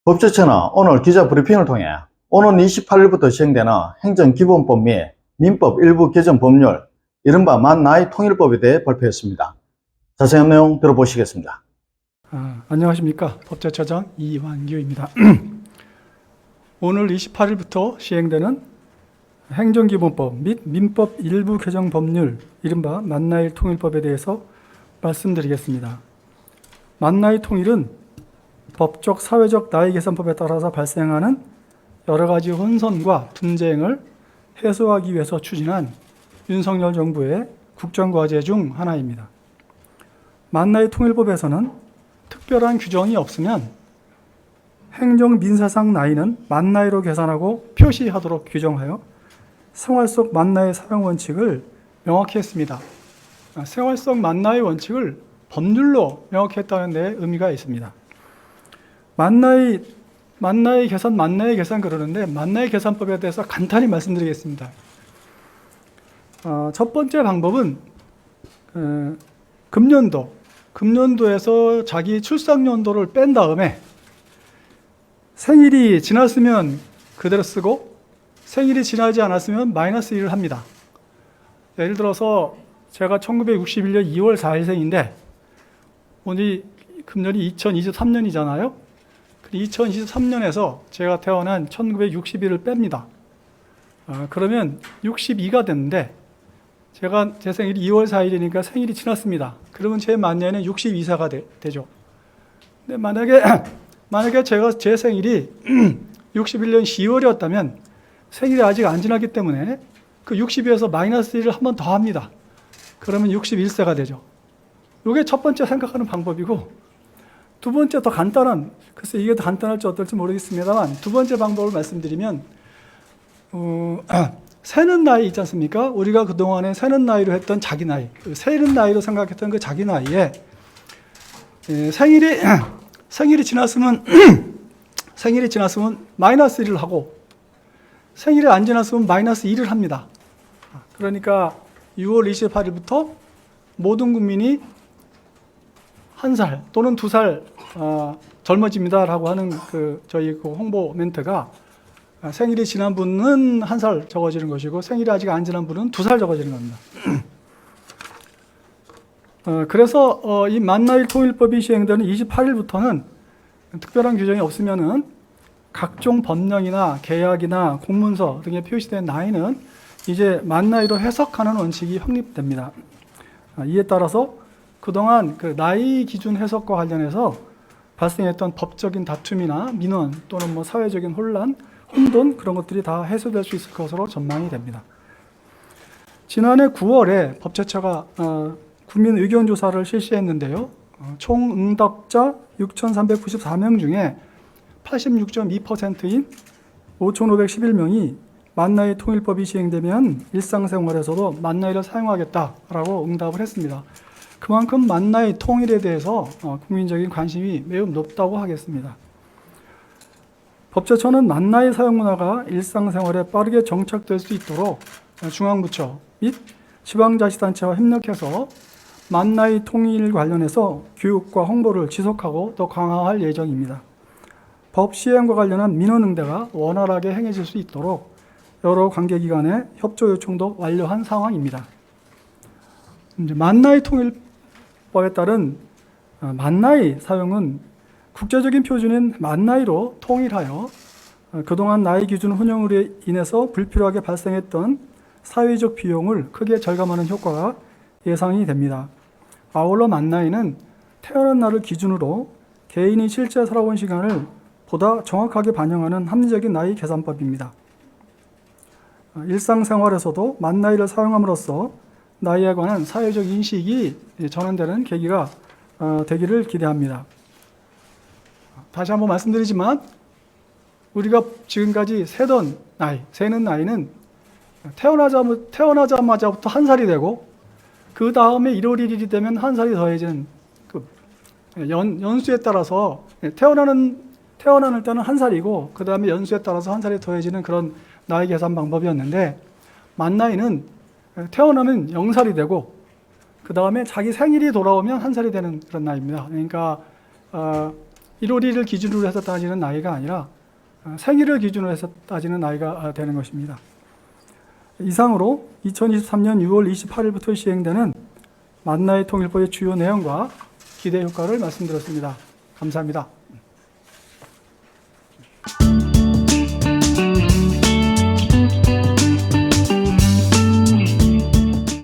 법제처는 오늘 기자 브리핑을 통해 오는 28일부터 시행되는 행정기본법 및 민법 일부 개정 법률, 이른바 만 나이 통일법에 대해 발표했습니다. 자세한 내용 들어보시겠습니다. 안녕하십니까. 법제처장 이완규입니다. 오늘 28일부터 시행되는 행정기본법 및 민법 일부 개정 법률, 이른바 만 나이 통일법에 대해서 말씀드리겠습니다. 만 나이 통일은 법적, 사회적 나이 계산법에 따라서 발생하는 여러 가지 혼선과 분쟁을 해소하기 위해서 추진한 윤석열 정부의 국정과제 중 하나입니다. 만 나이 통일법에서는 특별한 규정이 없으면 행정민사상 나이는 만 나이로 계산하고 표시하도록 규정하여 생활 속 만 나이 사용 원칙을 명확히 했습니다. 생활 속 만 나이 원칙을 법률로 명확히 했다는 데 의미가 있습니다. 만 나이 계산 그러는데 만 나이 계산법에 대해서 간단히 말씀드리겠습니다. 첫 번째 방법은 금년도에서 자기 출생연도를 뺀 다음에 생일이 지났으면 그대로 쓰고 생일이 지나지 않았으면 마이너스 1을 합니다. 예를 들어서 제가 1961년 2월 4일생인데 오늘 금년이 2023년이잖아요. 2023년에서 제가 태어난 1961을 뺍니다. 그러면 62가 됐는데 제 생일이 2월 4일이니까 생일이 지났습니다. 그러면 제 만년에는 62세가 되죠. 근데 만약에 제 생일이 61년 10월이었다면 생일이 아직 안 지났기 때문에 그 62에서 마이너스 1을 한 번 더 합니다. 그러면 61세가 되죠. 이게 첫 번째 생각하는 방법이고, 두 번째 더 간단한, 글쎄 이게 더 간단할지 어떨지 모르겠습니다만, 두 번째 방법을 말씀드리면, 세는 나이 있지 않습니까? 우리가 그동안에 세는 나이로 했던 자기 나이, 세는 나이로 생각했던 그 자기 나이에 생일이 지났으면 마이너스 1을 하고 생일이 안 지났으면 마이너스 2를 합니다. 그러니까 6월 28일부터 모든 국민이 1살 또는 2살 젊어집니다라고 하는 저희 홍보 멘트가 생일이 지난 분은 1살 적어지는 것이고 생일이 아직 안 지난 분은 2살 적어지는 겁니다. 그래서 이 만 나이 통일법이 시행되는 28일부터는 특별한 규정이 없으면은 각종 법령이나 계약이나 공문서 등에 표시된 나이는 이제 만 나이로 해석하는 원칙이 확립됩니다. 이에 따라서 그동안 그 나이 기준 해석과 관련해서 발생했던 법적인 다툼이나 민원 또는 사회적인 혼돈 그런 것들이 다 해소될 수 있을 것으로 전망이 됩니다. 지난해 9월에 법제처가 국민 의견 조사를 실시했는데요. 총 응답자 6,394명 중에 86.2%인 5,511명이 만 나이 통일법이 시행되면 일상생활에서도 만 나이를 사용하겠다라고 응답을 했습니다. 그만큼 만 나이 통일에 대해서 국민적인 관심이 매우 높다고 하겠습니다. 법제처는 만 나이 사용 문화가 일상생활에 빠르게 정착될 수 있도록 중앙부처 및 지방자치단체와 협력해서 만 나이 통일 관련해서 교육과 홍보를 지속하고 더 강화할 예정입니다. 법 시행과 관련한 민원 응대가 원활하게 행해질 수 있도록 여러 관계기관의 협조 요청도 완료한 상황입니다. 이제 만 나이 통일법에 따른 만 나이 사용은 국제적인 표준인 만 나이로 통일하여 그동안 나이 기준 혼용으로 인해서 불필요하게 발생했던 사회적 비용을 크게 절감하는 효과가 예상이 됩니다. 아울러 만 나이는 태어난 날을 기준으로 개인이 실제 살아온 시간을 보다 정확하게 반영하는 합리적인 나이 계산법입니다. 일상생활에서도 만 나이를 사용함으로써 나이에 관한 사회적 인식이 전환되는 계기가 되기를 기대합니다. 다시 한번 말씀드리지만 우리가 지금까지 세는 나이는 태어나자마자부터 1살이 되고 그 다음에 1월 1일이 되면 1살이 더해지는 연수에 따라서 태어나는 때는 1살이고 그 다음에 연수에 따라서 1살이 더해지는 그런 나이 계산 방법이었는데, 만 나이는 태어나면 0살이 되고 그 다음에 자기 생일이 돌아오면 1살이 되는 그런 나이입니다. 그러니까 1월 1일 기준으로 해서 따지는 나이가 아니라 생일을 기준으로 해서 따지는 나이가 되는 것입니다. 이상으로 2023년 6월 28일부터 시행되는 만 나이 통일법의 주요 내용과 기대 효과를 말씀드렸습니다. 감사합니다.